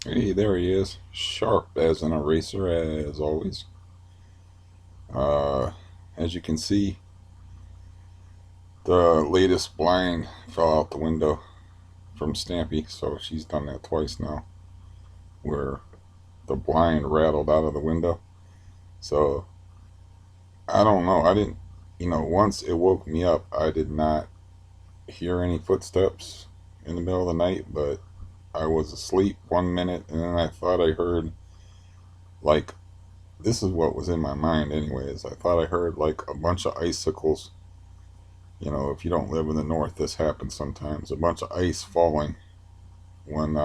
Hey, there he is. Sharp as an eraser, as always. Uh, as you can see, the latest blind fell out the window from Stampy, so she's done that twice now, where the blind rattled out of the window. So, I don't know. I didn't, once it woke me up, I did not hear any footsteps in the middle of the night, but I was asleep 1 minute, and then I thought I heard, like, this is what was in my mind, anyways. I thought I heard, like, a bunch of icicles. If you don't live in the north, this happens sometimes. A bunch of ice falling when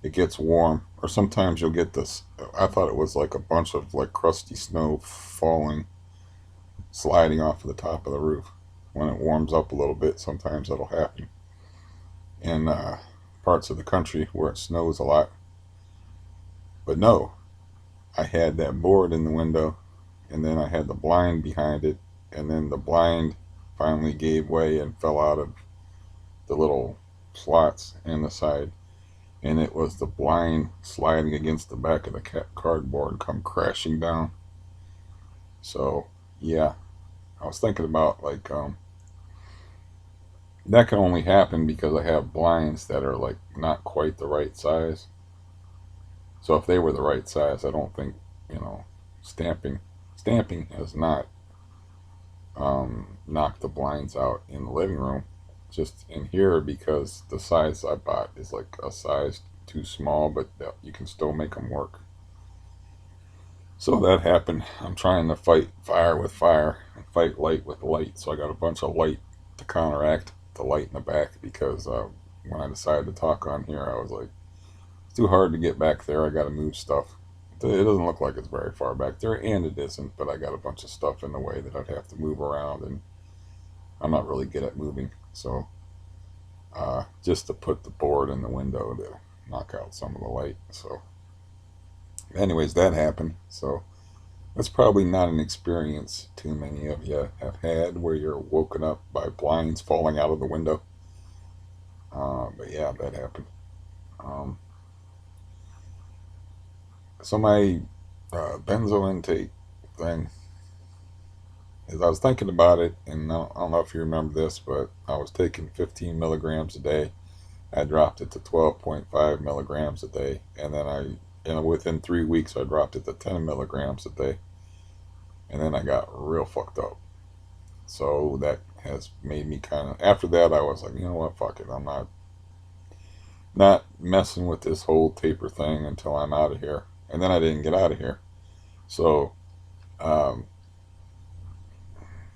it gets warm, or sometimes you'll get this. I thought it was like a bunch of like crusty snow falling, sliding off of the top of the roof. When it warms up a little bit, sometimes that'll happen in parts of the country where it snows a lot. But no, I had that board in the window, and then I had the blind behind it, and then the blind finally gave way and fell out of the little slots in the side, and it was the blind sliding against the back of the cardboard come crashing down. So yeah, I was thinking about like that can only happen because I have blinds that are like not quite the right size. So if they were the right size, I don't think you know stamping stamping has not knocked the blinds out in the living room. Just in here because the size I bought is like a size too small, but you can still make them work. So that happened. I'm trying to fight fire with fire and fight light with light. So I got a bunch of light to counteract the light in the back because when I decided to talk on here, I was like, it's too hard to get back there. I got to move stuff. It doesn't look like it's very far back there, and it isn't, but I got a bunch of stuff in the way that I'd have to move around, and I'm not really good at moving. So just to put the board in the window to knock out some of the light. So, anyways, that happened. So, that's probably not an experience too many of you have had where you're woken up by blinds falling out of the window. But yeah, that happened. Um, so, my benzo intake thing is I was thinking about it, and I don't know if you remember this, but I was taking 15 milligrams a day. I dropped it to 12.5 milligrams a day, and then within 3 weeks, I dropped it to 10 milligrams a day, and then I got real fucked up. So that has made me kind of. After that, I was like, you know what, fuck it, I'm not messing with this whole taper thing until I'm out of here. And then I didn't get out of here, so um,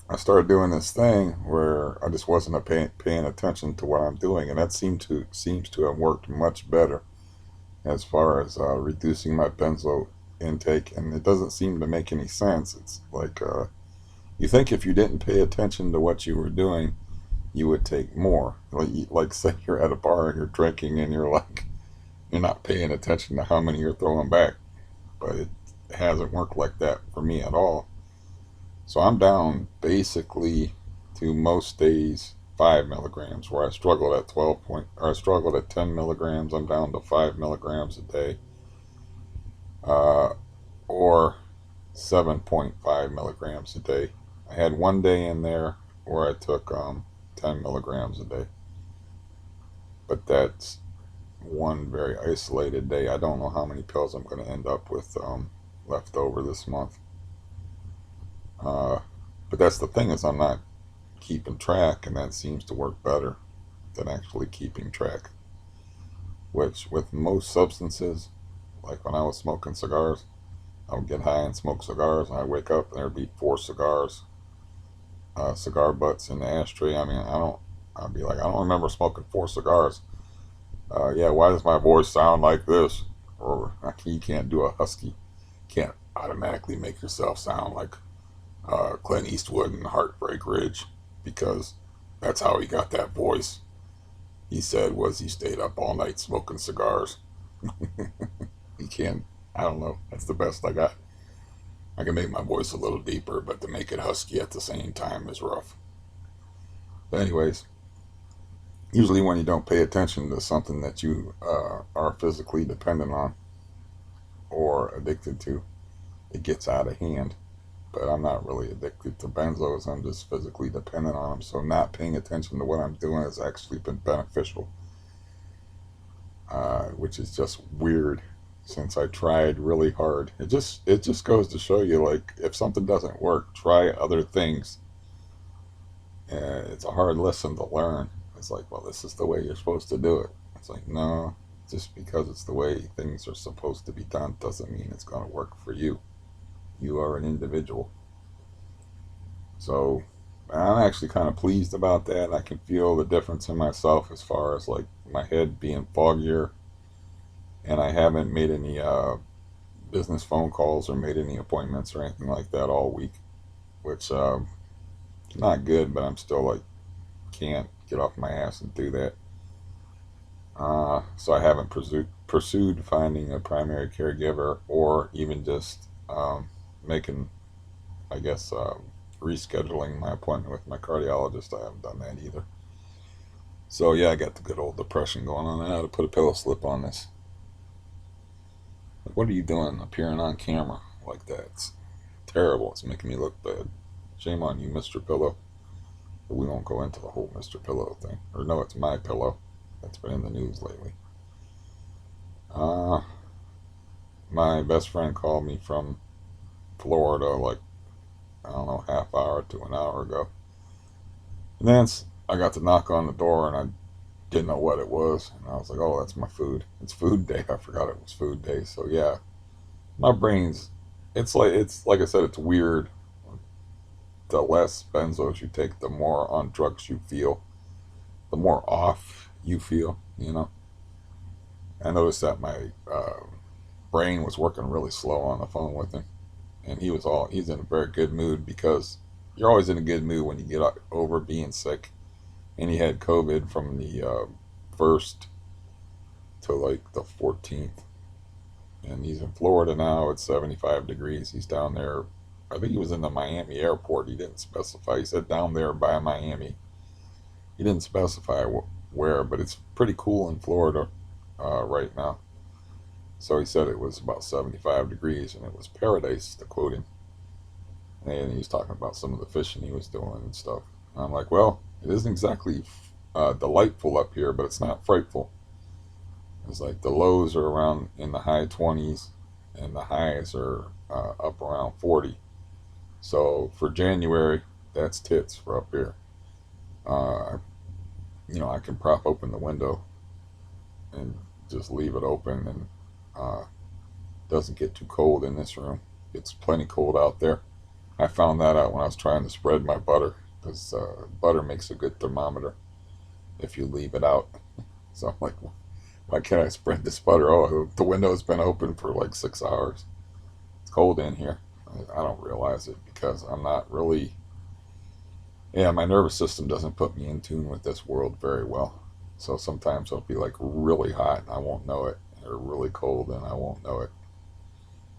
I started doing this thing where I just wasn't paying attention to what I'm doing, and that seems to have worked much better as far as reducing my benzo intake, and it doesn't seem to make any sense. It's like you think if you didn't pay attention to what you were doing, you would take more. Like say you're at a bar and you're drinking and you're not paying attention to how many you're throwing back, but it hasn't worked like that for me at all. So I'm down basically to most days 5 milligrams, where I struggled at 12 point, or I struggled at 10 milligrams. I'm down to 5 milligrams a day, uh, or 7.5 milligrams a day. I had one day in there where I took 10 milligrams a day, but that's one very isolated day. I don't know how many pills I'm going to end up with left over this month. Uh, but that's the thing is I'm not keeping track, and that seems to work better than actually keeping track. Which with most substances, like when I was smoking cigars, I would get high and smoke cigars, and I'd wake up and there'd be four cigar butts in the ashtray. I mean, I don't. I'd be like, I don't remember smoking four cigars. Yeah, why does my voice sound like this? Or you can't do a husky. Can't automatically make yourself sound like Clint Eastwood in Heartbreak Ridge because that's how he got that voice. He said was he stayed up all night smoking cigars. He can't. I don't know. That's the best I got. I can make my voice a little deeper, but to make it husky at the same time is rough. But anyways, Usually, when you don't pay attention to something that you are physically dependent on or addicted to, it gets out of hand. But I'm not really addicted to benzos. I'm just physically dependent on them. So not paying attention to what I'm doing has actually been beneficial, which is just weird since I tried really hard. It just goes to show you, like, if something doesn't work, try other things. It's a hard lesson to learn. It's like, well, this is the way you're supposed to do it. It's like, no, just because it's the way things are supposed to be done doesn't mean it's going to work for you. You are an individual. So I'm actually kind of pleased about that. I can feel the difference in myself as far as like my head being foggier, and I haven't made any business phone calls or made any appointments or anything like that all week, which is not good, but I'm still like can't get off my ass and do that. So I haven't pursued finding a primary caregiver or even just making, I guess, rescheduling my appointment with my cardiologist. I haven't done that either. So yeah, I got the good old depression going on. I had to put a pillow slip on this. Like, what are you doing appearing on camera like that? It's terrible. It's making me look bad. Shame on you, Mr. Pillow. But we won't go into the whole Mr. Pillow thing. Or no, it's my pillow. That's been in the news lately. Uh, my best friend called me from Florida like, I don't know, half hour to an hour ago. And then I got to knock on the door and I didn't know what it was. And I was like, oh, that's my food. It's food day. I forgot it was food day. So yeah, my brain's, it's like I said, it's weird. The less benzos you take, the more on drugs you feel, the more off you feel, you know. I noticed that my brain was working really slow on the phone with him. And he's in a very good mood because you're always in a good mood when you get over being sick. And he had COVID from the 1st to like the 14th. And he's in Florida now. It's 75 degrees. He's down there. I think he was in the Miami airport. He didn't specify. He said down there by Miami. He didn't specify where, but it's pretty cool in Florida right now. So he said it was about 75 degrees and it was paradise, to quote him. And he was talking about some of the fishing he was doing and stuff. And I'm like, well, it isn't exactly delightful up here, but it's not frightful. It's like the lows are around in the high 20s and the highs are up around 40. So for January, that's tits for up here. Uh, I can prop open the window and just leave it open, and doesn't get too cold in this room. It's plenty cold out there. I found that out when I was trying to spread my butter, because butter makes a good thermometer if you leave it out. So I'm like, why can't I spread this butter? Oh, the window's been open for like 6 hours. It's cold in here. I don't realize it because I'm not really. Yeah, my nervous system doesn't put me in tune with this world very well. So sometimes it'll be like really hot and I won't know it, or really cold and I won't know it.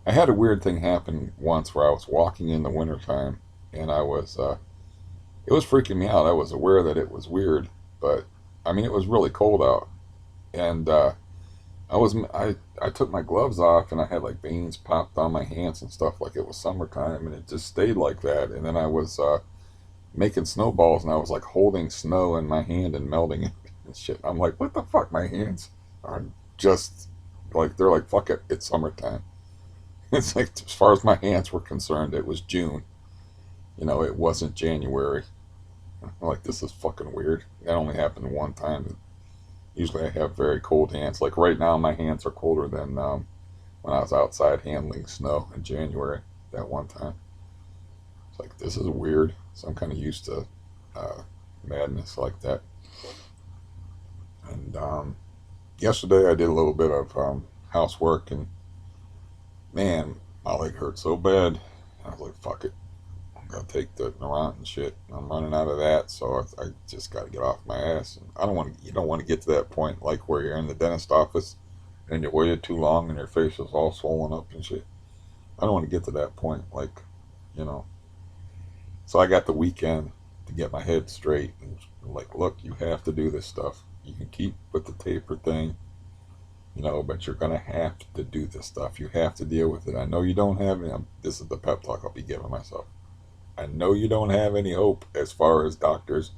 I had a weird thing happen once where I was walking in the wintertime and it was freaking me out. I was aware that it was weird, but I mean, it was really cold out. And I took my gloves off and I had like veins popped on my hands and stuff like it was summertime, and it just stayed like that. And then I was making snowballs and I was like holding snow in my hand and melting it and shit. I'm like, what the fuck? My hands are just like, they're like, fuck it, it's summertime. It's like, as far as my hands were concerned, it was June. It wasn't January. I'm like, this is fucking weird. That only happened one time. Usually I have very cold hands. Like right now, my hands are colder than when I was outside handling snow in January that one time. It's like, this is weird. So I'm kind of used to uh, madness like that. And yesterday I did a little bit of housework, and man, my leg hurt so bad. I was like, fuck it. I'm gonna take the Neurontin shit. I'm running out of that, so I just got to get off my ass. And I don't want to. You don't want to get to that point like where you're in the dentist office and you waited too long and your face is all swollen up and shit. I don't want to get to that point. Like, you know. So I got the weekend to get my head straight and Like, look, you have to do this stuff. You can keep with the taper thing, but you're gonna have to do this stuff. You have to deal with it. I know you don't have any. This is the pep talk I'll be giving myself. I know you don't have any hope as far as doctors.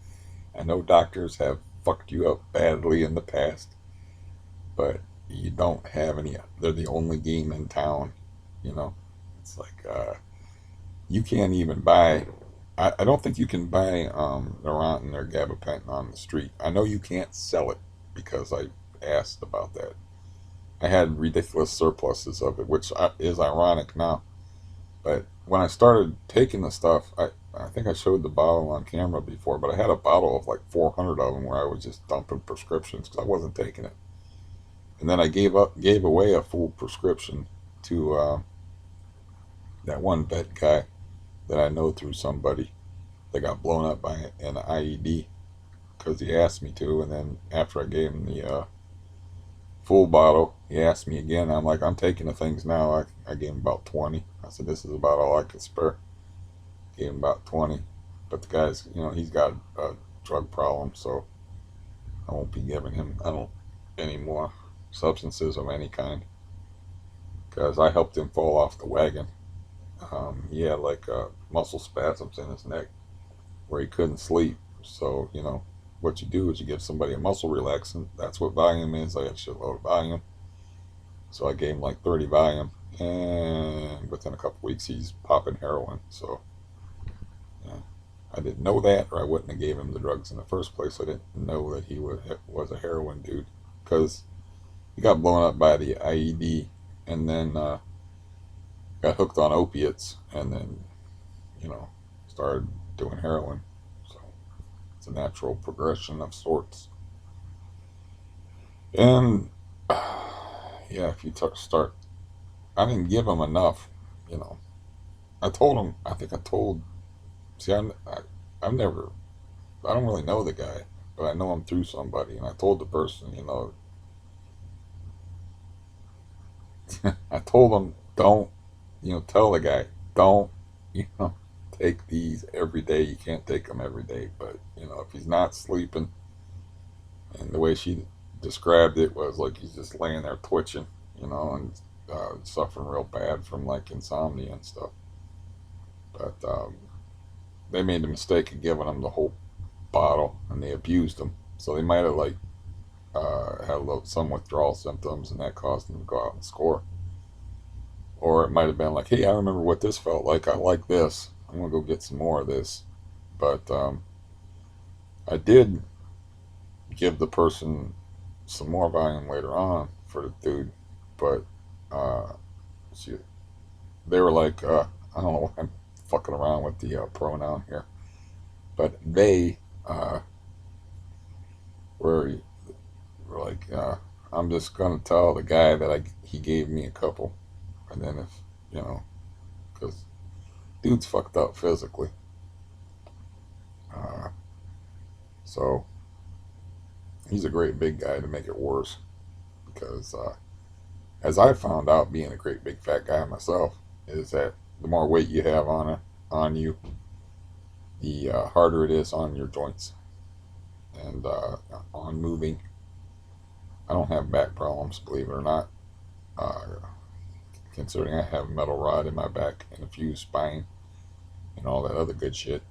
I know doctors have fucked you up badly in the past, but you don't have any. They're the only game in town. You know, it's like you can't even buy. I don't think you can buy Neurontin or gabapentin on the street. I know you can't sell it because I asked about that. I had ridiculous surpluses of it, which is ironic now. But when I started taking the stuff, I think I showed the bottle on camera before, but I had a bottle of like 400 of them where I was just dumping prescriptions because I wasn't taking it. And then I gave away a full prescription to that one vet guy that I know through somebody that got blown up by an IED because he asked me to. And then after I gave him the full bottle, he asked me again. I'm like, I'm taking the things now. I gave him about 20. I said, this is about all I could spare. Gave him about 20. But the guy's, he's got a drug problem, so I won't be giving him, any more substances of any kind because I helped him fall off the wagon. He had like muscle spasms in his neck where he couldn't sleep. So, what you do is you give somebody a muscle relaxant. That's what Valium is. I had a shitload of Valium. So I gave him like 30 Valium. And within a couple weeks, he's popping heroin. So, yeah. I didn't know that, or I wouldn't have gave him the drugs in the first place. I didn't know that he was a heroin dude because he got blown up by the IED and then got hooked on opiates and then, you know, started doing heroin. So it's a natural progression of sorts. And yeah, if you start, I didn't give him enough, you know. I told him, I think I told, see, I've never, I don't really know the guy, but I know him through somebody. And I told the person, I told him, don't, tell the guy, don't, you know, take these every day. You can't take them every day. But, if he's not sleeping, and the way she described it was like he's just laying there twitching, and suffering real bad from like insomnia and stuff. But they made the mistake of giving him the whole bottle and they abused him. So they might have like had some withdrawal symptoms and that caused him to go out and score. Or it might have been like, hey, I remember what this felt like. I like this. I'm gonna go get some more of this. But I did give the person some more volume later on for the dude, but uh, she, they were like, I don't know why I'm fucking around with the pronoun here, but they were, were like, I'm just gonna tell the guy that he gave me a couple, and then if because dude's fucked up physically, uh, so he's a great big guy to make it worse because as I found out, being a great big fat guy myself, is that the more weight you have on you, the harder it is on your joints and on moving. I don't have back problems, believe it or not. Uh, Considering I have a metal rod in my back and a fused spine and all that other good shit,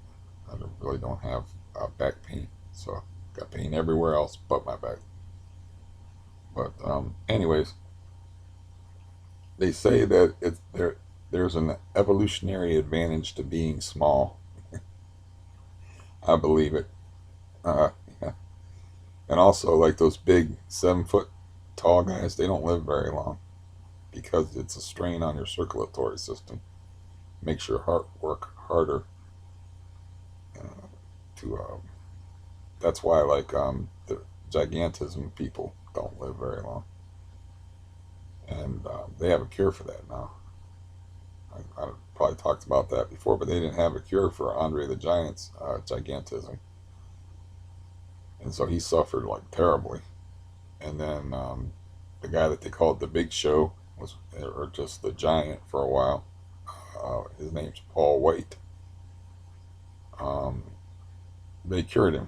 I really don't have back pain. So got pain everywhere else but my back. But anyways, they say that there's an evolutionary advantage to being small. I believe it. Uh, yeah. And also, like those big 7 foot tall guys, they don't live very long because it's a strain on your circulatory system. Makes your heart work harder. To That's why like the gigantism people don't live very long, and they have a cure for that now. I probably talked about that before, but they didn't have a cure for Andre the Giant's gigantism, and so he suffered like terribly. And then the guy that they called the Big Show was, or just the Giant for a while. His name's Paul White. Um, they cured him,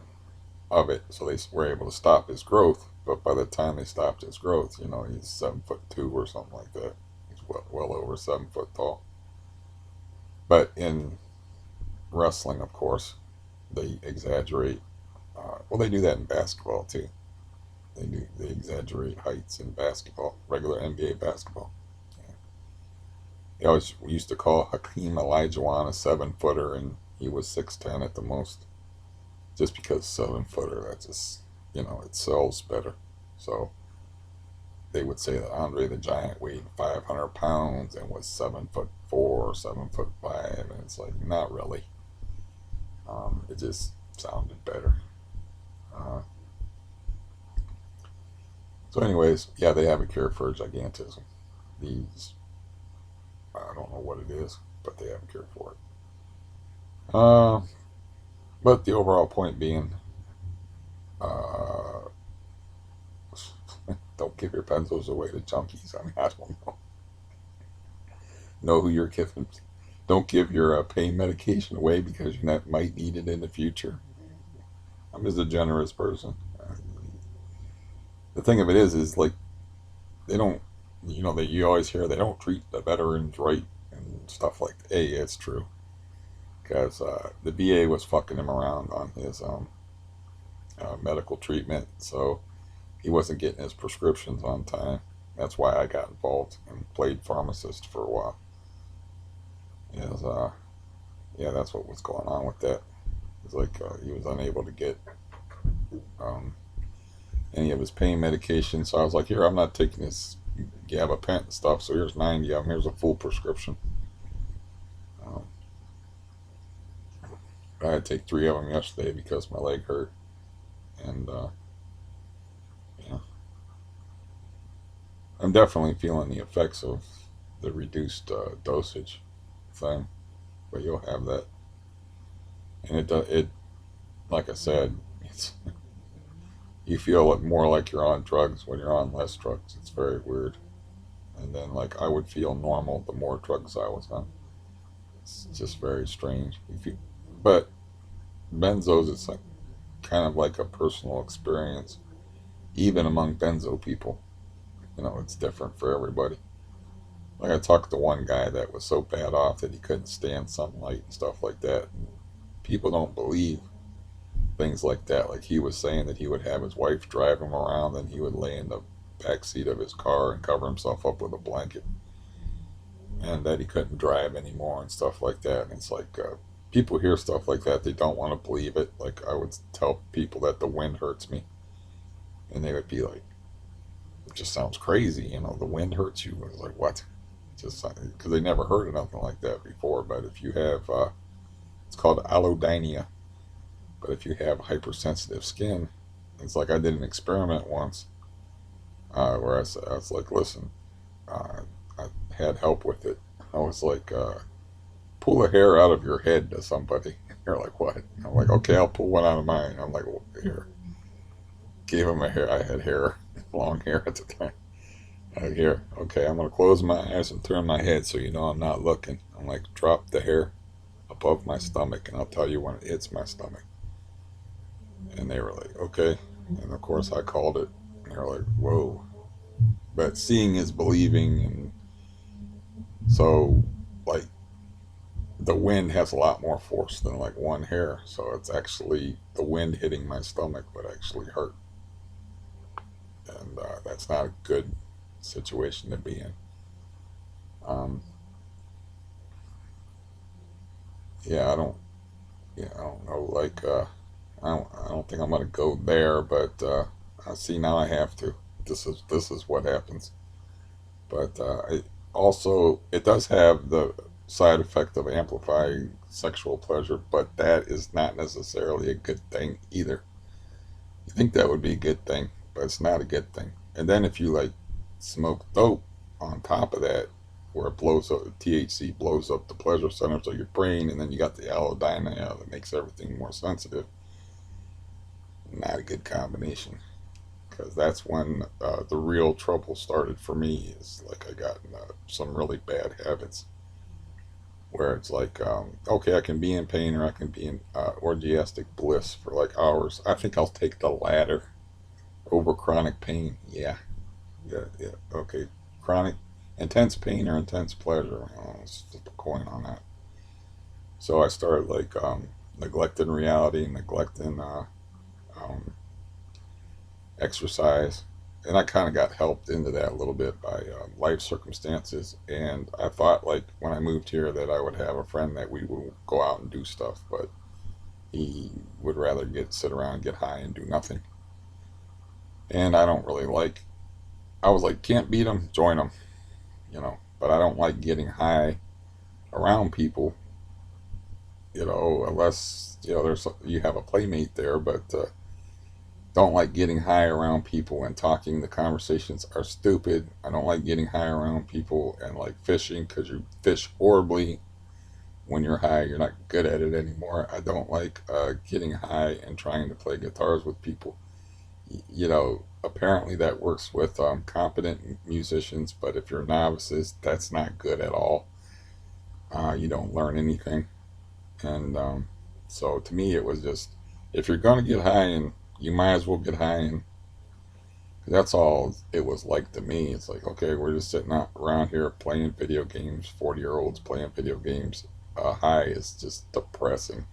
of it, so they were able to stop his growth. But by the time they stopped his growth, he's 7'2" or something like that. He's well over 7 foot tall. But in wrestling, of course, they exaggerate. Well, they do that in basketball too. They exaggerate heights in basketball, regular NBA basketball. Yeah. They always used to call Hakeem Olajuwon a 7 footer, and he was 6'10" at the most. Just because 7 footer, that just it sells better. So they would say that Andre the Giant weighed 500 pounds and was 7'4" or 7'5", and it's like not really. It just sounded better. Uh, so, anyways, yeah, they have a cure for gigantism. These, I don't know what it is, but they have a cure for it. Uh, but the overall point being, uh, don't give your pencils away to junkies. I mean, I don't know who you're giving. Don't give your pain medication away because you might need it in the future. I'm just a generous person. The thing of it is like they don't, that you always hear they don't treat the veterans right and stuff like that. Hey, it's true because the VA was fucking him around on his medical treatment, so he wasn't getting his prescriptions on time. That's why I got involved and played pharmacist for a while. Is yeah, that's what was going on with that. It's like he was unable to get um, any of his pain medication. So I was like, here, I'm not taking this gabapentin and stuff. So here's 90 of them. Here's a full prescription. Um, I had to take 3 of them yesterday because my leg hurt. And yeah, I'm definitely feeling the effects of the reduced dosage thing. But you'll have that. And it like I said, it's you feel it more like you're on drugs when you're on less drugs. It's very weird. And then like I would feel normal the more drugs I was on. It's just very strange. But benzos, it's like kind of like a personal experience, even among benzo people. It's different for everybody. Like I talked to one guy that was so bad off that he couldn't stand sunlight and stuff like that. And people don't believe things like that. Like he was saying that he would have his wife drive him around, and he would lay in the back seat of his car and cover himself up with a blanket, and that he couldn't drive anymore and stuff like that. And it's like people hear stuff like that, they don't want to believe it. Like I would tell people that the wind hurts me, and they would be like, "It just sounds crazy." The wind hurts you. I was like, "What?" Just because they never heard of nothing like that before. But if you have, it's called allodynia. But if you have hypersensitive skin, it's like I did an experiment once where I was like, listen, uh, I had help with it. I was like, pull a hair out of your head to somebody. They're like, what? I'm like, okay, I'll pull one out of mine. I'm like, well, here. Gave him a hair. I had hair, long hair at the time. Here, okay, I'm going to close my eyes and turn my head so I'm not looking. I'm like, drop the hair above my stomach, and I'll tell you when it hits my stomach. And they were like, okay. And of course, I called it. And they were like, whoa. But seeing is believing. And so, like, the wind has a lot more force than like one hair. So it's actually the wind hitting my stomach would actually hurt. And that's not a good situation to be in. Um, yeah, I don't know. Like, I don't think I'm gonna go there, but I see now I have to. This is what happens. But it does have the side effect of amplifying sexual pleasure, but that is not necessarily a good thing either. You think that would be a good thing, but it's not a good thing. And then if you like smoke dope on top of that, where it blows up, THC blows up the pleasure centers of your brain, and then you got the allodynia that makes everything more sensitive. Not a good combination, because that's when the real trouble started for me. Is like I got some really bad habits, where it's like, okay, I can be in pain or I can be in orgiastic bliss for like hours. I think I'll take the latter over chronic pain. Yeah, yeah, yeah. Okay, chronic, intense pain or intense pleasure. Let's flip a coin on that. So I started like neglecting reality, neglecting um, exercise, and I kind of got helped into that a little bit by life circumstances. And I thought like when I moved here that I would have a friend that we would go out and do stuff, but he would rather get sit around, get high, and do nothing. And I don't really like. I was like, can't beat them, join them, you know. But I don't like getting high around people, you know, unless there's you have a playmate there. But don't like getting high around people and talking. The conversations are stupid. I don't like getting high around people and like fishing because you fish horribly when you're high. You're not good at it anymore. I don't like getting high and trying to play guitars with people. You know, apparently that works with competent musicians, but if you're novices, that's not good at all. You don't learn anything. And so to me, it was just if you're going to get high and you might as well get high and that's all it was like to me. It's like, okay, we're just sitting out around here playing video games, 40-year-olds playing video games. High is just depressing.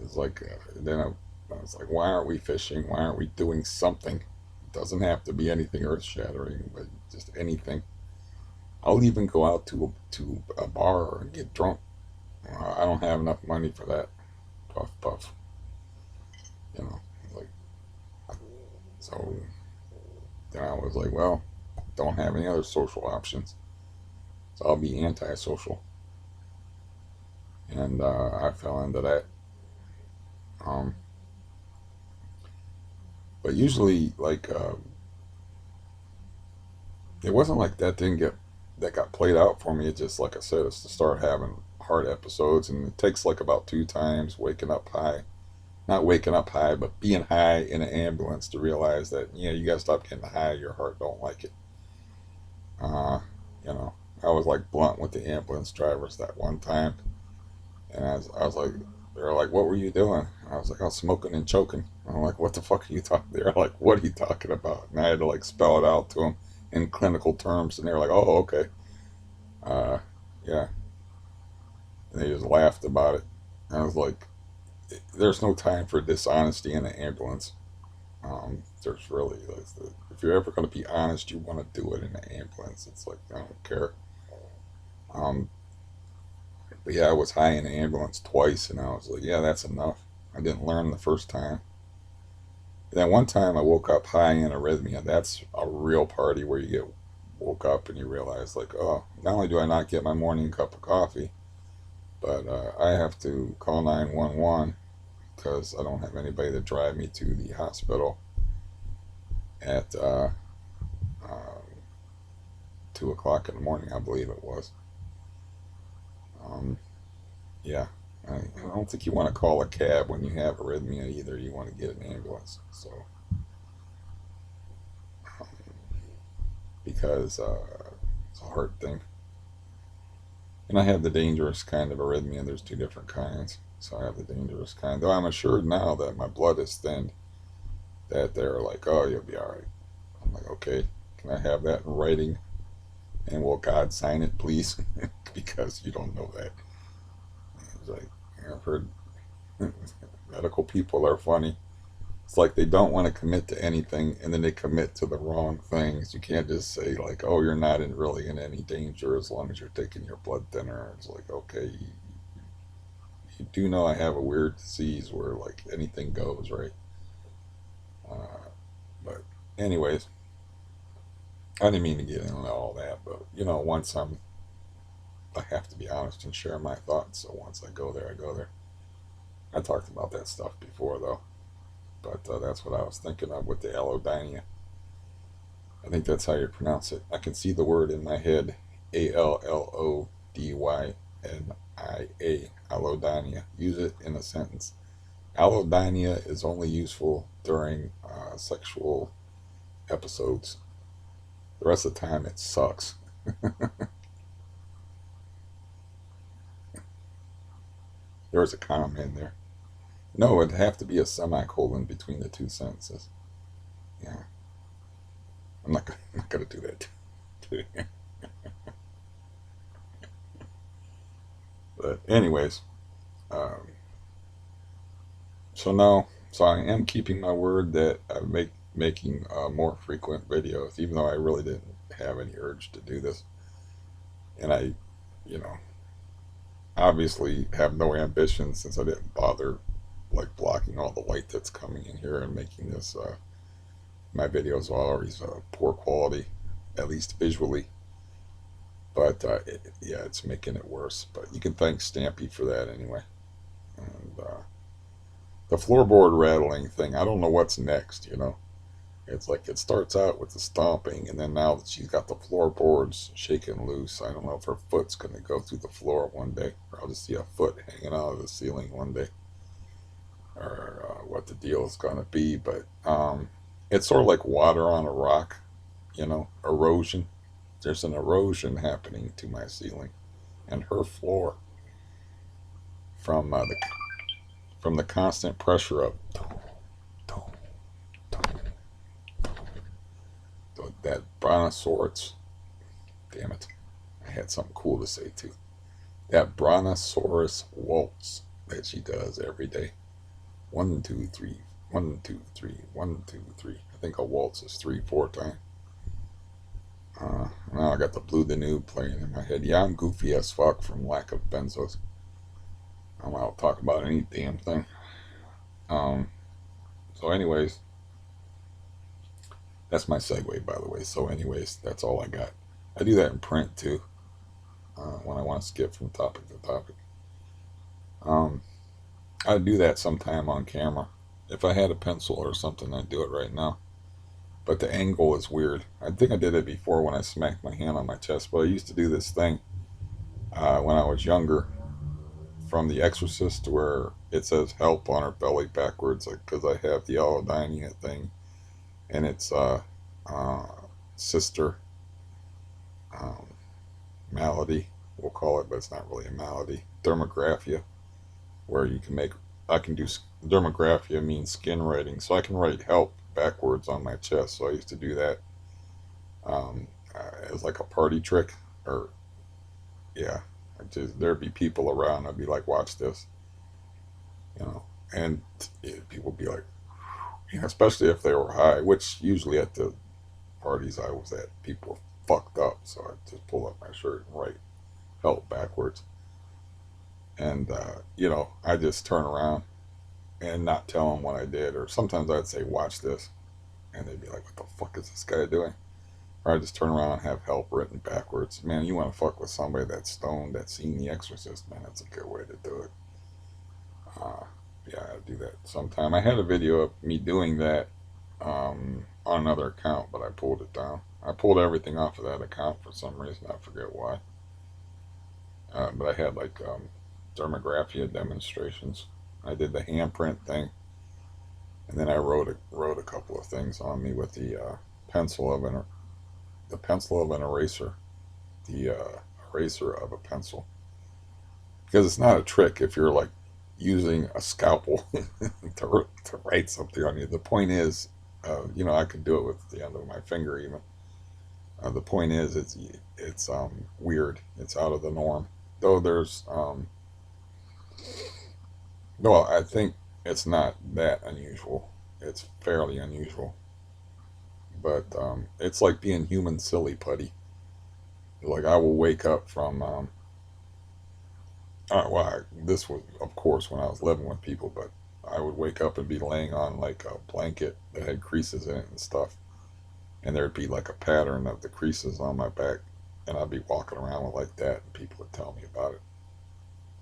It's like, then I was like, why aren't we fishing? Why aren't we doing something? It doesn't have to be anything earth shattering, but just anything. I'll even go out to a bar and get drunk. I don't have enough money for that. Puff, puff. You know, like, so then I was like, well, don't have any other social options. So I'll be antisocial. And I fell into that. Um, but usually, like, it wasn't like that got played out for me. It just, like I said, it's to start having hard episodes, and it takes like about 2 times waking up high, not waking up high, but being high in an ambulance to realize that you gotta stop getting high. Your heart don't like it. Uh, you know, I was like blunt with the ambulance drivers that one time, and I was like, they were like, "What were you doing?" I was like, "I was smoking and choking." I'm like, "What the fuck are you talking?" They're like, "What are you talking about?" And I had to like spell it out to them in clinical terms, and they were like, "Oh, okay, uh, yeah." And they just laughed about it. And I was like, "There's no time for dishonesty in an ambulance. There's really like, if you're ever going to be honest, you want to do it in an ambulance. It's like I don't care." Um, but yeah, I was high in an ambulance twice, and I was like, "Yeah, that's enough." I didn't learn the first time. Then one time I woke up high in arrhythmia. That's a real party where you get woke up and you realize like, oh, not only do I not get my morning cup of coffee, but I have to call 911 because I don't have anybody to drive me to the hospital at 2 o'clock in the morning, I believe it was. Um, yeah, I don't think you want to call a cab when you have arrhythmia either. You want to get an ambulance. So, um, because it's a heart thing. And I have the dangerous kind of arrhythmia. There's two different kinds. So I have the dangerous kind. Though I'm assured now that my blood is thinned, that they're like, oh, you'll be all right. I'm like, okay, can I have that in writing? And will God sign it, please? Because you don't know that. It's like, I've heard medical people are funny. It's like they don't want to commit to anything and then they commit to the wrong things. You can't just say, like, oh, you're not really in any danger as long as you're taking your blood thinner. It's like, okay, you do know I have a weird disease where like anything goes, right? But anyways, I didn't mean to get into all that, but once I have to be honest and share my thoughts. So once I go there, I go there. I talked about that stuff before though, but that's what I was thinking of with the allodynia. I think that's how you pronounce it. I can see the word in my head, Allodynia, allodynia. Use it in a sentence. Allodynia is only useful during sexual episodes. The rest of the time, it sucks. There was a comma in there. No, it'd have to be a semicolon between the two sentences. Yeah, I'm not gonna do that. But anyways, um, so now, so I am keeping my word that I'm making more frequent videos, even though I really didn't have any urge to do this, and I, you know, obviously have no ambition since I didn't bother like blocking all the light that's coming in here and making this my videos are always poor quality, at least visually. But yeah, it's making it worse. But you can thank Stampy for that anyway. And the floorboard rattling thing, I don't know what's next. It's like it starts out with the stomping, and then now that she's got the floorboards shaking loose, I don't know if her foot's going to go through the floor one day, or I'll just see a foot hanging out of the ceiling one day, or what the deal is going to be. But it's sort of like water on a rock, erosion. There's an erosion happening to my ceiling and her floor from the constant pressure of that brontosaurus. Damn it! I had something cool to say too. That brontosaurus waltz that she does every day. 1, 2, 3, 1, 2, 3, 1, 2, 3. I think a waltz is 3, 4 times. Now I got the Blue the Noob playing in my head. Yeah, I'm goofy as fuck from lack of benzos. I'm out talking about any damn thing. Um, so, anyways, that's my segue, by the way. So, anyways, that's all I got. I do that in print too when I want to skip from topic to topic. Um, I'd do that sometime on camera. If I had a pencil or something, I'd do it right now. But the angle is weird. I think I did it before when I smacked my hand on my chest. But I used to do this thing when I was younger from The Exorcist where it says help on her belly backwards because I have the allodynia thing. And it's uh, sister um, malady, we'll call it, but it's not really a malady. Dermographia, where you can make, I can do, dermographia means skin writing. So I can write help backwards on my chest. So I used to do that as like a party trick, or yeah, there'd be people around. I'd be like, "Watch this," you know, and people would be like, especially if they were high, which usually at the parties I was at, people were fucked up. So I just pull up my shirt and write "help" backwards, and I just turn around and not tell them what I did, or sometimes I'd say, "Watch this," and they'd be like, "What the fuck is this guy doing?" Or I just turn around and have help written backwards. Man, you want to fuck with somebody that's stoned, that's seen The Exorcist, man, that's a good way to do it. Uh, yeah, I do that sometime. I had a video of me doing that on another account, but I pulled it down. I pulled everything off of that account for some reason. I forget why. But I had like dermographia demonstrations. I did the handprint thing, and then I wrote a couple of things on me with pencil of an the pencil of an eraser, the eraser of a pencil, because it's not a trick if you're like using a scalpel to write something on you. The point is, I could do it with the end of my finger even. The point is, it's weird. It's out of the norm. Though there's no, I think it's not that unusual. It's fairly unusual, but it's like being human silly putty. Like I will wake up from this was, of course, when I was living with people, but I would wake up and be laying on like a blanket that had creases in it and stuff, and there'd be like a pattern of the creases on my back, and I'd be walking around with like that, and people would tell me about it,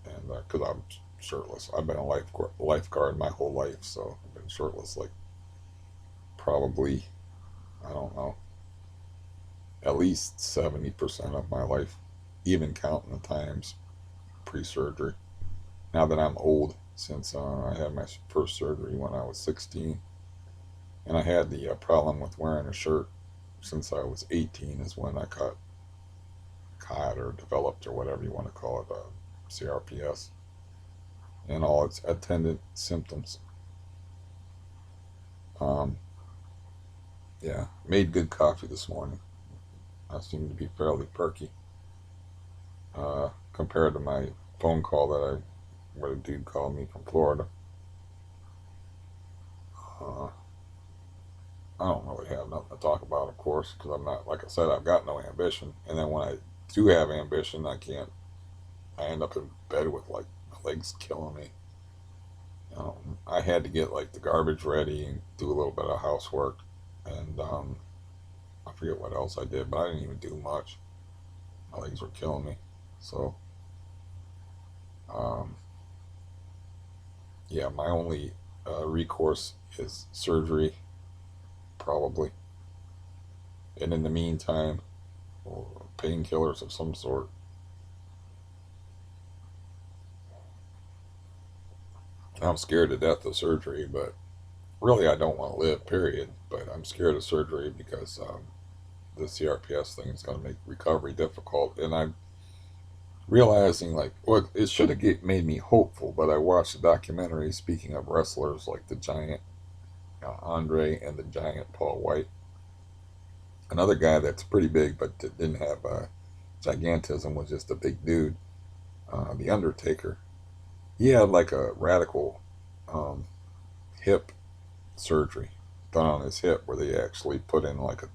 and because I'm shirtless, I've been a lifeguard my whole life, so I've been shirtless like probably, I don't know, at least 70% of my life, even counting the times pre-surgery. Now that I'm old, since I had my first surgery when I was 16, and I had the problem with wearing a shirt since I was 18, is when I caught or developed or whatever you want to call it, CRPS. and all its attendant symptoms. Um, yeah, made good coffee this morning. I seem to be fairly perky compared to my phone call that where a dude called me from Florida. Uh, I don't really have nothing to talk about, of course, because I'm not, like I said, I've got no ambition. And then when I do have ambition, I can't. I end up in bed with like my legs killing me. I had to get like the garbage ready and do a little bit of housework, and I forget what else I did, but I didn't even do much. My legs were killing me. So, um, yeah, my only recourse is surgery, probably. And in the meantime, painkillers of some sort. I'm scared to death of surgery, but really I don't want to live, period. But I'm scared of surgery because the CRPS thing is going to make recovery difficult. And I'm realizing, like, well, it should have made me hopeful, but I watched a documentary speaking of wrestlers like the giant Andre and the giant Paul White. Another guy that's pretty big but didn't have gigantism, was just a big dude, the Undertaker. He had like a radical um, hip surgery done on his hip where they actually put in like a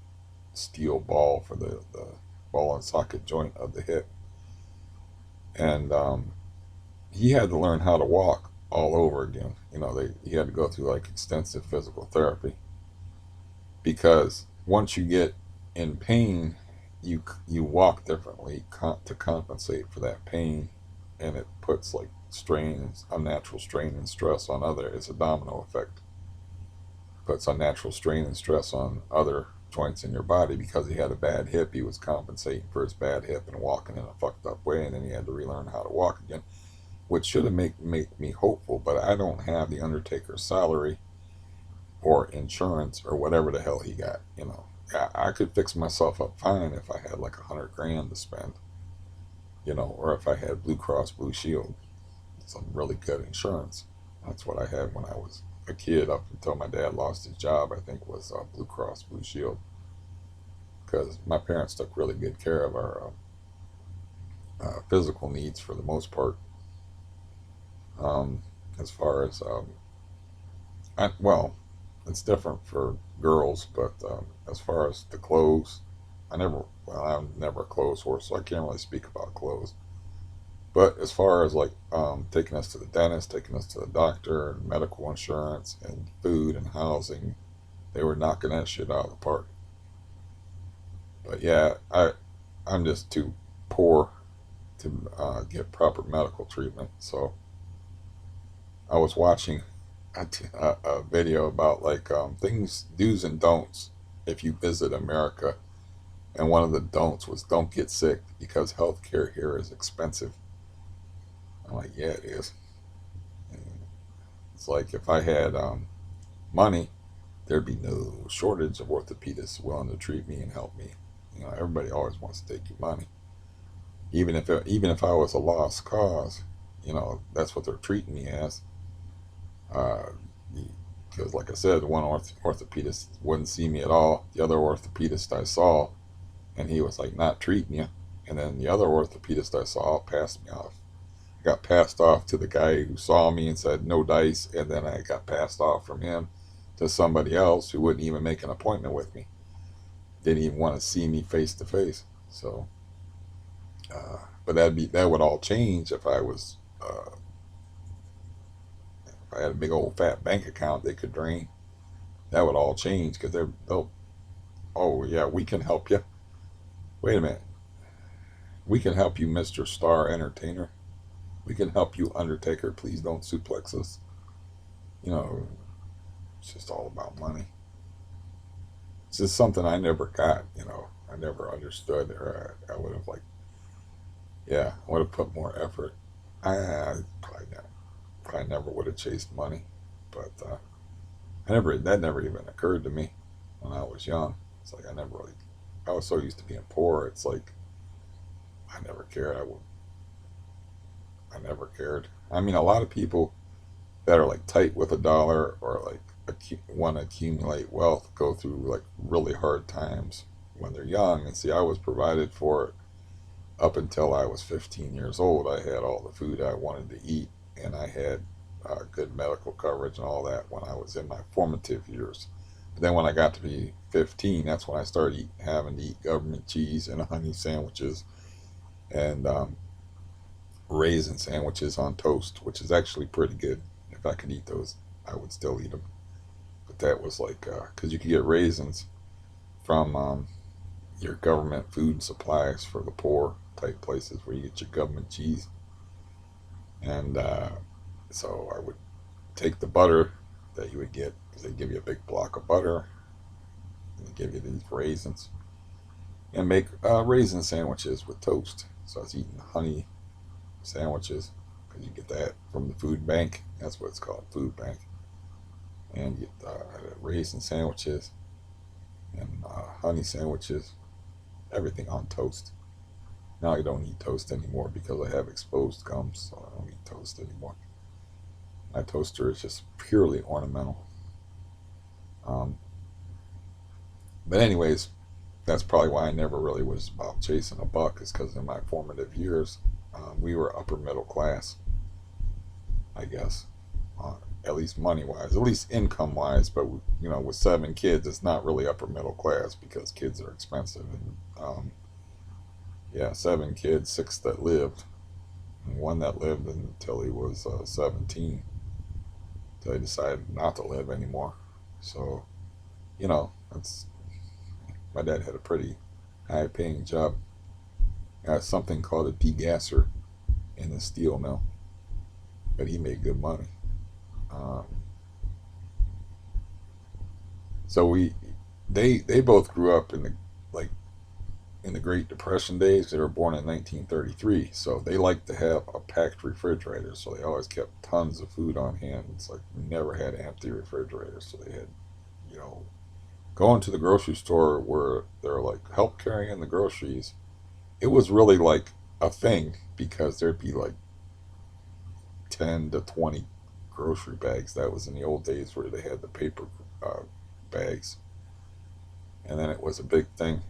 steel ball for the ball and socket joint of the hip. And he had to learn how to walk all over again. He had to go through like extensive physical therapy because once you get in pain, you walk differently to compensate for that pain, and it puts like strains, unnatural strain and stress on other. It's a domino effect. Puts unnatural strain and stress on other joints in your body. Because he had a bad hip, he was compensating for his bad hip and walking in a fucked up way, and then he had to relearn how to walk again, which should have made me hopeful. But I don't have the Undertaker's salary or insurance or whatever the hell he got. I could fix myself up fine if I had like 100 grand to spend, or if I had Blue Cross Blue Shield, some really good insurance. That's what I had when I was a kid up until my dad lost his job. I think was Blue Cross Blue Shield, because my parents took really good care of our physical needs for the most part. Um, as far as well, it's different for girls, but as far as the clothes, I'm never a clothes horse, so I can't really speak about clothes. But as far as like taking us to the dentist, taking us to the doctor, and medical insurance, and food and housing, they were knocking that shit out of the park. But yeah, I'm just too poor to get proper medical treatment. So I was watching a video about like things, do's and don'ts if you visit America, and one of the don'ts was don't get sick because healthcare here is expensive. I'm like, yeah, it is. And it's like if I had money, there'd be no shortage of orthopedists willing to treat me and help me. Everybody always wants to take your money, even if I was a lost cause. That's what they're treating me as. Uh, because, like I said, one orthopedist wouldn't see me at all. The other orthopedist I saw, and he was like, not treating you. And then the other orthopedist I saw passed me off. I got passed off to the guy who saw me and said no dice, and then I got passed off from him to somebody else who wouldn't even make an appointment with me. Didn't even want to see me face to face. So, but that would all change if I had a big old fat bank account they could drain. That would all change because they'll, oh yeah, we can help you. Wait a minute, we can help you, Mr. Star Entertainer. We can help you, Undertaker. Please don't suplex us. You know, it's just all about money. It's just something I never got. I never understood, or I would have like, yeah, I would have put more effort. I probably never would have chased money, but that never even occurred to me when I was young. It's like I was so used to being poor. It's like I never cared. I never cared. I mean, a lot of people that are like tight with a dollar or like want to accumulate wealth go through like really hard times when they're young. And see, I was provided for up until I was 15 years old. I had all the food I wanted to eat, and I had good medical coverage and all that when I was in my formative years. But then when I got to be 15, that's when I started having to eat government cheese and honey sandwiches and raisin sandwiches on toast, which is actually pretty good. If I could eat those, I would still eat them. But that was like, because you could get raisins from your government food supplies for the poor type places where you get your government cheese. And so I would take the butter that you would get, because they give you a big block of butter and they give you these raisins, and make raisin sandwiches with toast. So I was eating honey sandwiches because you get that from the food bank. That's what it's called, food bank. And you get raisin sandwiches and honey sandwiches, everything on toast. Now I don't eat toast anymore because I have exposed gums, so I don't eat toast anymore. My toaster is just purely ornamental. Um, but anyways, that's probably why I never really was about chasing a buck, is because in my formative years, we were upper middle class, I guess, uh, at least money wise, at least income wise. But with 7 kids, it's not really upper middle class because kids are expensive. And yeah, 7 kids, 6 that lived, and one that lived until he was 17, until he decided not to live anymore. So that's my dad had a pretty high paying job. Got something called a degasser in the steel mill, but he made good money. Um, so they both grew up in the like in the Great Depression days. They were born in 1933, so they liked to have a packed refrigerator. So they always kept tons of food on hand. It's like we never had empty refrigerators. So they had, you know, going to the grocery store where they're like help carrying the groceries. It was really like a thing because there'd be like 10 to 20 grocery bags. That was in the old days where they had the paper uh, bags, and then it was a big thing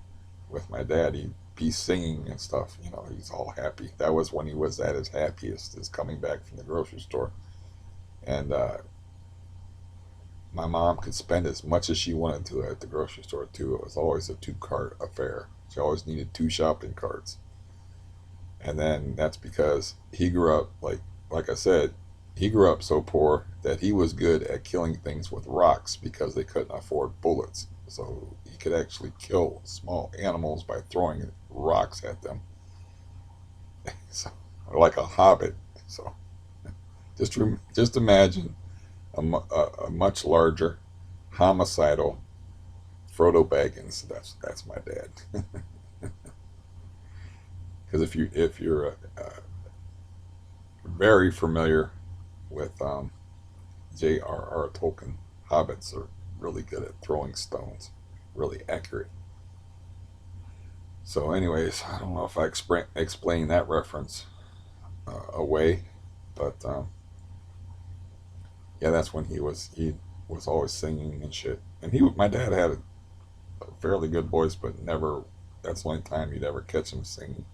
with my dad. He'd be singing and stuff. He's all happy. That was when he was at his happiest, is coming back from the grocery store. And my mom could spend as much as she wanted to at the grocery store too. It was always a 2 cart affair. She always needed 2 shopping carts. And then that's because he grew up like I said, he grew up so poor that he was good at killing things with rocks because they couldn't afford bullets. So he could actually kill small animals by throwing rocks at them. So, like a hobbit. So just imagine a much larger homicidal Frodo Baggins. That's my dad. Because if you're very familiar with J.R.R. Tolkien, hobbits are really good at throwing stones, really accurate. So, anyways, I don't know if I explain that reference away, but yeah, that's when he was always singing and shit. And my dad had a fairly good voice, but never. That's the only time you'd ever catch him singing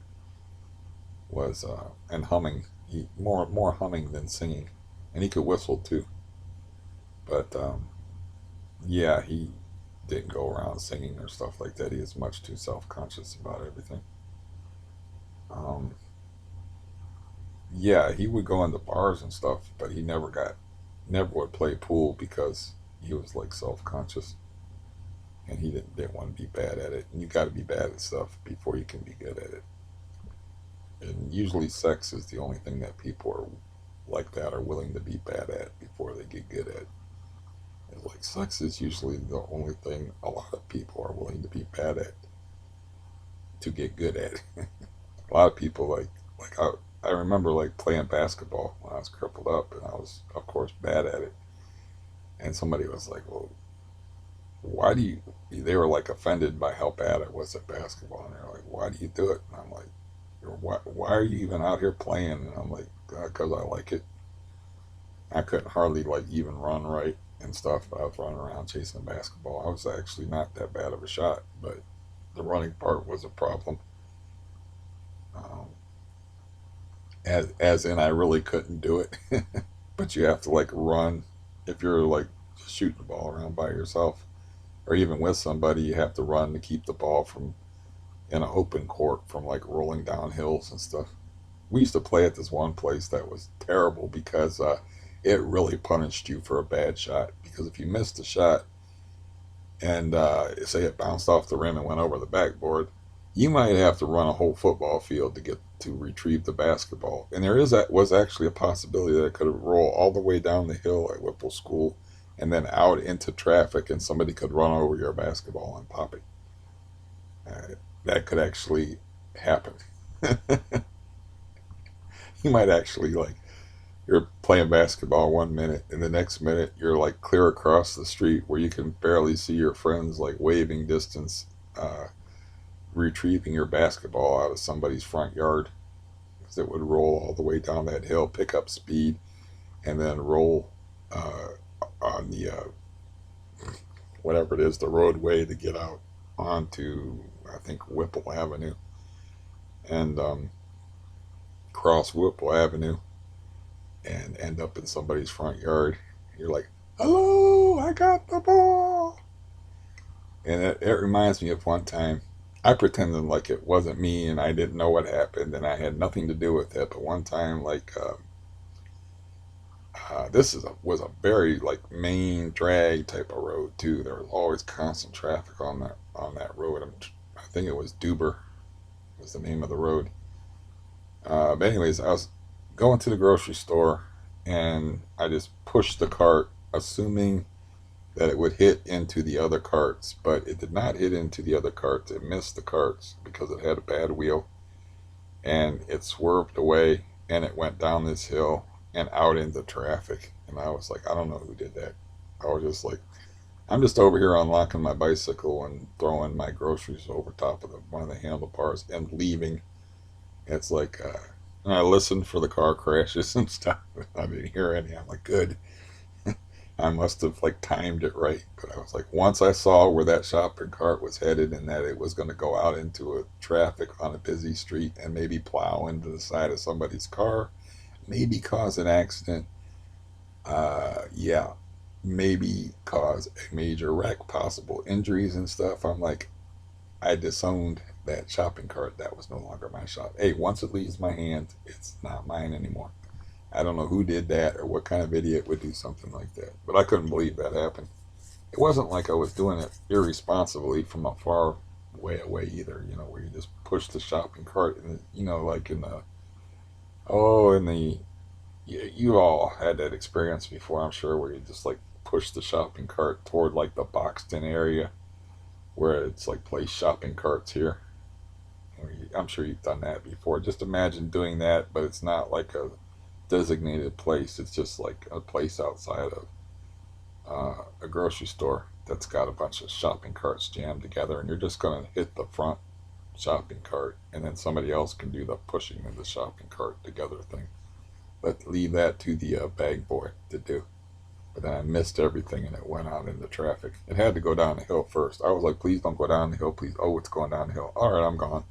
was and humming. He more humming than singing, and he could whistle too. But yeah, he didn't go around singing or stuff like that. He is much too self conscious about everything. Um, yeah, he would go into bars and stuff, but he never would play pool because he was like self conscious, and he didn't want to be bad at it. And you got to be bad at stuff before you can be good at it. And usually, sex is the only thing that people are like that are willing to be bad at before they get good at. It's like sex is usually the only thing a lot of people are willing to be bad at to get good at. A lot of people I remember like playing basketball when I was crippled up, and I was of course bad at it. And somebody was like, "Well, why do you?" They were like offended by how bad I was at basketball, and they're like, "Why do you do it?" And I'm like, "Why are you even out here playing?" And I'm like, "Because I like it." I couldn't hardly like even run right and stuff. But I was running around chasing a basketball. I was actually not that bad of a shot, but the running part was a problem. Um, as in, I really couldn't do it. But you have to like run if you're like shooting the ball around by yourself, or even with somebody. You have to run to keep the ball from in an open court from like rolling down hills and stuff. We used to play at this one place that was terrible because it really punished you for a bad shot. Because if you missed a shot and say it bounced off the rim and went over the backboard, you might have to run a whole football field to get to retrieve the basketball. And there is that was actually a possibility that it could roll all the way down the hill at Whipple School and then out into traffic, and somebody could run over your basketball and pop it. That could actually happen. You might actually like you're playing basketball 1 minute and the next minute you're like clear across the street where you can barely see your friends like waving distance, uh, retrieving your basketball out of somebody's front yard because it would roll all the way down that hill, pick up speed, and then roll uh, on the whatever it is, the roadway to get out onto, I think, Whipple Avenue, and cross Whipple Avenue and end up in somebody's front yard. You're like, hello, I got the ball. And it reminds me of one time I pretended like it wasn't me and I didn't know what happened and I had nothing to do with it. But one time, like, was a very like main drag type of road too. There was always constant traffic on that road. I think it was Duber was the name of the road. But anyways, I was going to the grocery store and I just pushed the cart, assuming that it would hit into the other carts, but it did not hit into the other carts. It missed the carts because it had a bad wheel, and it swerved away and it went down this hill and out into traffic. And I was like, I don't know who did that. I was just like, I'm just over here unlocking my bicycle and throwing my groceries over top of one of the handlebars and leaving. It's like, and I listened for the car crashes and stuff. I didn't hear any. I'm like, good. I must have like timed it right. But I was like, once I saw where that shopping cart was headed and that it was going to go out into a traffic on a busy street and maybe plow into the side of somebody's car, maybe cause an accident. Yeah, maybe cause a major wreck, possible injuries and stuff. I'm like, I disowned that shopping cart. That was no longer my shop. Hey, once it leaves my hand, it's not mine anymore. I don't know who did that or what kind of idiot would do something like that. But I couldn't believe that happened. It wasn't like I was doing it irresponsibly from a far way away either, where you just push the shopping cart and, like in the, oh, in the, you all had that experience before, I'm sure, where you just like push the shopping cart toward like the Boxton area where it's like place shopping carts here. I'm sure you've done that before. Just imagine doing that, but it's not like a designated place. It's just like a place outside of a grocery store that's got a bunch of shopping carts jammed together, and you're just going to hit the front shopping cart, and then somebody else can do the pushing of the shopping cart together thing. But leave that to the bag boy to do. But then I missed everything, and it went out into traffic. It had to go down the hill first. I was like, please don't go down the hill, please. Oh, it's going down the hill. All right, I'm gone.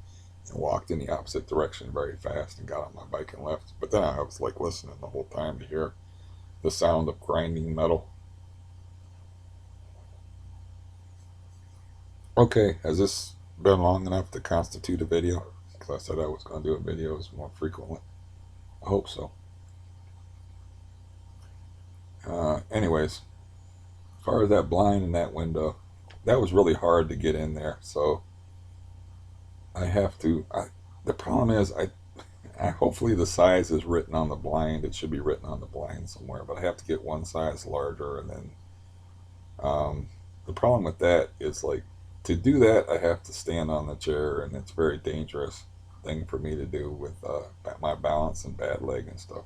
And walked in the opposite direction very fast and got on my bike and left. But then I was like listening the whole time to hear the sound of grinding metal. Okay, has this been long enough to constitute a video? Because I said I was going to do videos more frequently. I hope so. Anyways, as far as that blind in that window, that was really hard to get in there. So I have to. The problem is, hopefully the size is written on the blind. It should be written on the blind somewhere, but I have to get one size larger, and then the problem with that is like to do that I have to stand on the chair, and it's a very dangerous thing for me to do with my balance and bad leg and stuff.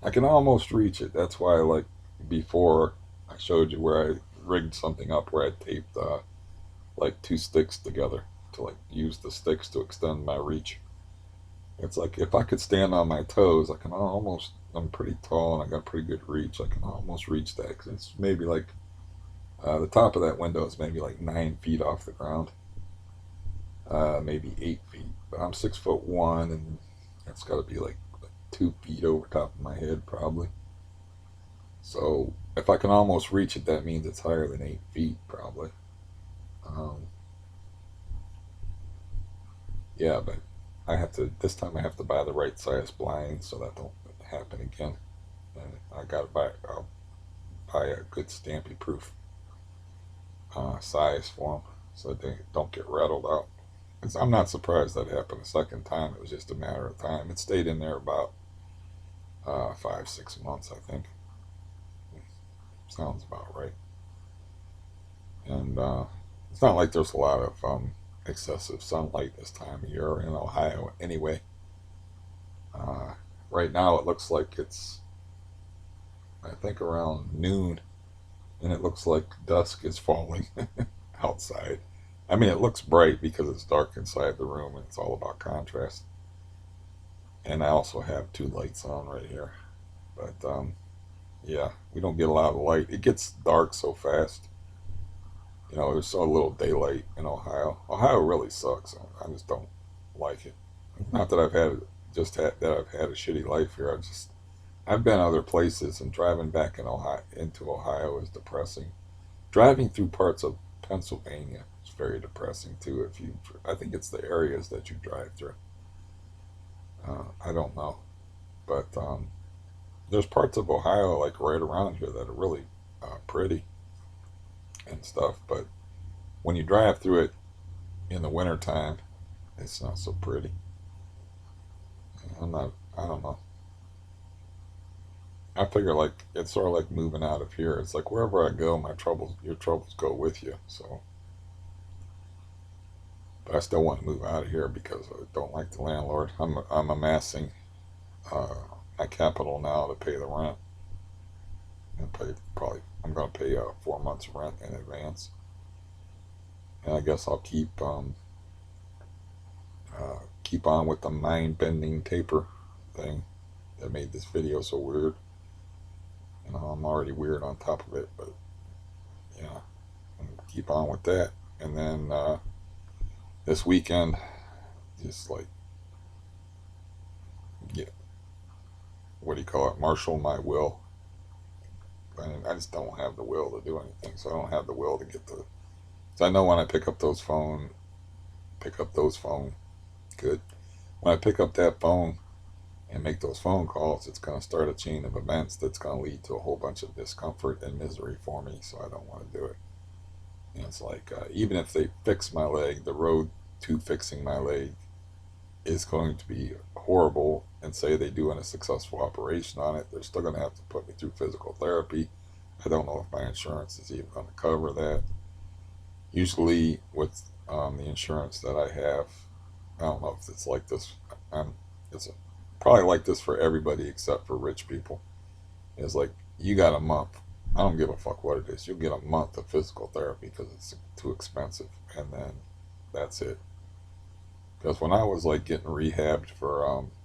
I can almost reach it. That's why like before I showed you where I rigged something up where I taped like two sticks together to like use the sticks to extend my reach. It's like if I could stand on my toes, I can almost I'm pretty tall and I got pretty good reach. I can almost reach that because it's maybe like the top of that window is maybe like 9 feet off the ground, maybe 8 feet. But I'm 6'1", and it's got to be like 2 feet over top of my head probably. So if I can almost reach it, that means it's higher than 8 feet probably. Um, yeah, but I have to this time. I have to buy the right size blinds so that don't happen again. And I got to buy a good stampy proof size for them so that they don't get rattled out. Because I'm not surprised that happened a second time. It was just a matter of time. It stayed in there about 5, 6 months, I think. Sounds about right. And it's not like there's a lot of excessive sunlight this time of year in Ohio anyway. Uh, right now it looks like it's, I think, around noon, and it looks like dusk is falling outside. I mean, it looks bright because it's dark inside the room and it's all about contrast. And I also have two lights on right here. But yeah, we don't get a lot of light. It gets dark so fast. There's so little daylight in Ohio. Ohio really sucks. I just don't like it. Not that I've had a shitty life here. I've been other places, and driving back into Ohio is depressing. Driving through parts of Pennsylvania is very depressing too. I think it's the areas that you drive through. I don't know, but there's parts of Ohio like right around here that are really pretty and stuff. But when you drive through it in the wintertime, it's not so pretty. I'm not. I don't know. I figure like it's sort of like moving out of here. It's like wherever I go, your troubles go with you. So, but I still want to move out of here because I don't like the landlord. I'm amassing uh, my capital now to pay the rent. I'm going to pay 4 months rent in advance, and I guess I'll keep on with the mind bending taper thing that made this video so weird. I'm already weird on top of it, but yeah, keep on with that. And then this weekend, just like get what do you call it? Marshal my will. I just don't have the will to do anything, so I don't have the will to get the. So I know when I pick up those phone, good. When I pick up that phone and make those phone calls, it's going to start a chain of events that's going to lead to a whole bunch of discomfort and misery for me. So I don't want to do it. And it's like even if they fix my leg, the road to fixing my leg is going to be horrible. And say they do a successful operation on it, they're still going to have to put me through physical therapy. I don't know if my insurance is even going to cover that. Usually, with the insurance that I have, I don't know if it's like this. It's probably like this for everybody except for rich people. It's like you got a month. I don't give a fuck what it is. You'll get a month of physical therapy because it's too expensive, and then that's it. Because when I was like getting rehabbed for,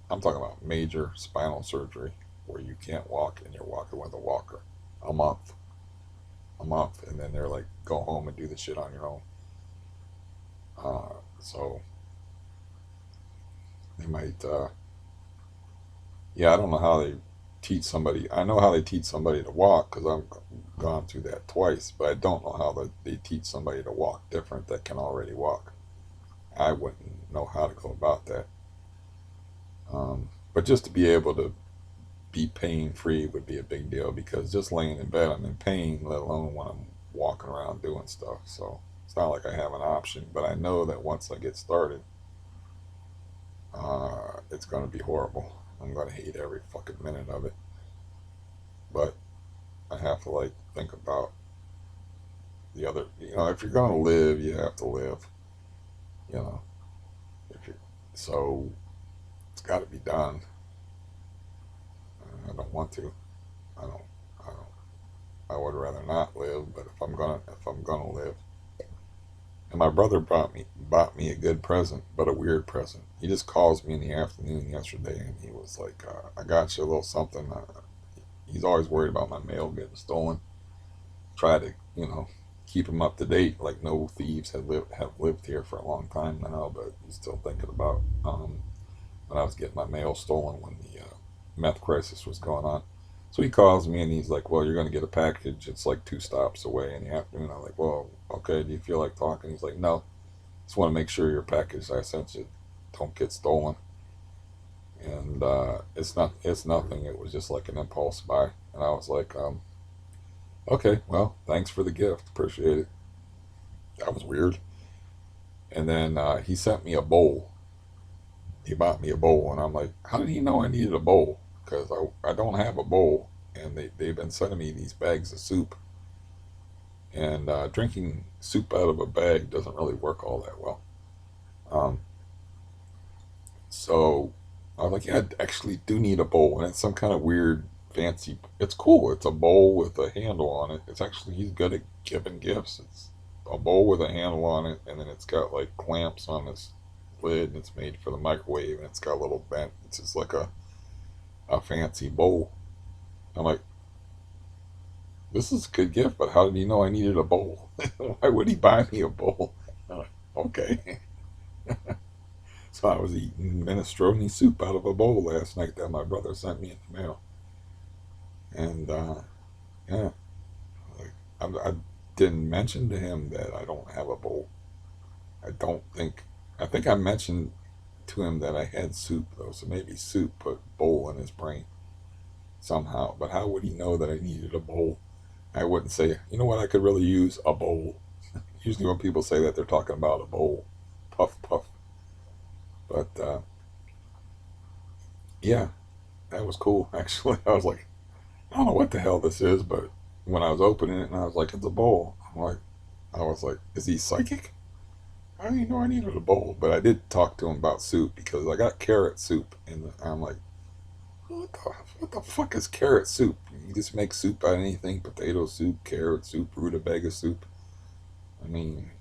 I'm talking about major spinal surgery where you can't walk and you're walking with a walker, a month, and then they're like, go home and do the shit on your own. So they might, yeah, I don't know how they teach somebody. I know how they teach somebody to walk because I've gone through that twice, but I don't know how they teach somebody to walk different that can already walk. I wouldn't know how to go about that. But just to be able to be pain free would be a big deal because just laying in bed, I'm in pain, let alone when I'm walking around doing stuff. So it's not like I have an option, but I know that once I get started, it's going to be horrible. I'm going to hate every fucking minute of it. But I have to like think about if you're going to live, you have to live, you know, if you so it's got to be done. I don't want to. I don't. I don't. I would rather not live, but if I'm gonna live, And my brother bought me a good present, but a weird present. He just calls me in the afternoon yesterday, and he was like, "I got you a little something." He's always worried about my mail getting stolen. Try to, keep him up to date. Like no thieves have lived here for a long time now, but he's still thinking about when I was getting my mail stolen when the meth crisis was going on. So he calls me and he's like, "Well, you're going to get a package. It's like 2 stops away in the afternoon." I'm like, "Well, okay. Do you feel like talking?" He's like, "No. Just want to make sure your package I sent you don't get stolen." And it's nothing. It was just like an impulse buy. And I was like, "Okay, well, thanks for the gift. Appreciate it." That was weird. And then he sent me a bowl. He bought me a bowl, and I'm like, "How did he know I needed a bowl? Because I don't have a bowl." And they've been sending me these bags of soup, and drinking soup out of a bag doesn't really work all that well. Um, so I was like, "Yeah, I actually do need a bowl," and it's some kind of weird, fancy. It's cool. It's a bowl with a handle on it. It's actually he's good at giving gifts. It's a bowl with a handle on it, and then it's got like clamps on this lid, and it's made for the microwave, and it's got a little vent. It's just like a fancy bowl. I'm like, "This is a good gift, but how did he know I needed a bowl? Why would he buy me a bowl?" I'm like, okay. So I was eating minestrone soup out of a bowl last night that my brother sent me in the mail. And yeah, like, I didn't mention to him that I don't have a bowl. I don't think, I think I mentioned to him that I had soup though, so maybe soup put bowl in his brain somehow. But how would he know that I needed a bowl? I wouldn't say, "You know what, I could really use a bowl." Usually when people say that, they're talking about a bowl. Puff, puff. But yeah, that was cool, actually. I was like, "I don't know what the hell this is," but when I was opening it and I was like, "It's a bowl." I was like, "Is he psychic? I didn't know I needed a bowl." But I did talk to him about soup because I got carrot soup. And I'm like, what the fuck is carrot soup? You just make soup out of anything: potato soup, carrot soup, rutabaga soup. I mean,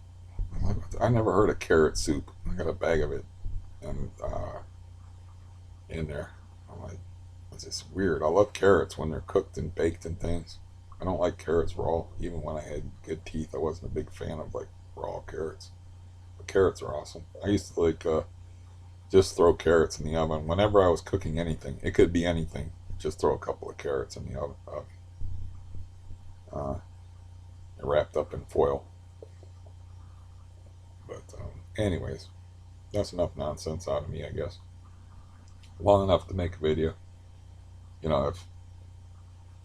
I never heard of carrot soup. I got a bag of it and in there. I'm like, it's just weird. I love carrots when they're cooked and baked and things. I don't like carrots raw. Even when I had good teeth, I wasn't a big fan of like raw carrots. But carrots are awesome. I used to like just throw carrots in the oven whenever I was cooking anything. It could be anything. Just throw a couple of carrots in the oven, uh, wrapped up in foil. But anyways, that's enough nonsense out of me, I guess. Long enough to make a video. If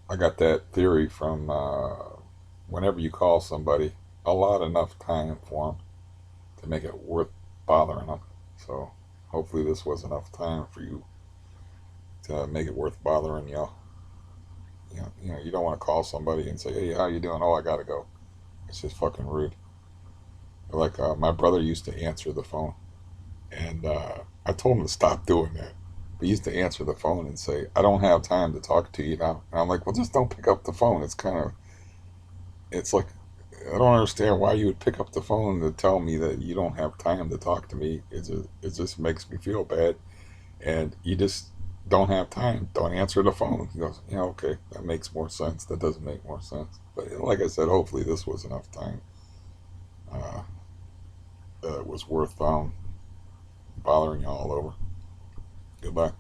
I got that theory from whenever you call somebody, allot enough time for them to make it worth bothering them. So hopefully this was enough time for you to make it worth bothering y'all. You don't want to call somebody and say, "Hey, how you doing?" "Oh, I gotta go." It's just fucking rude. Like my brother used to answer the phone, and I told him to stop doing that. He used to answer the phone and say, "I don't have time to talk to you now." And I'm like, "Well, just don't pick up the phone." It's like, I don't understand why you would pick up the phone to tell me that you don't have time to talk to me. It just makes me feel bad, and you just don't have time. Don't answer the phone. He goes, "Yeah, okay, that makes more sense." That doesn't make more sense. But like I said, hopefully this was enough time. Uh, that it was worth bothering y'all over. Goodbye.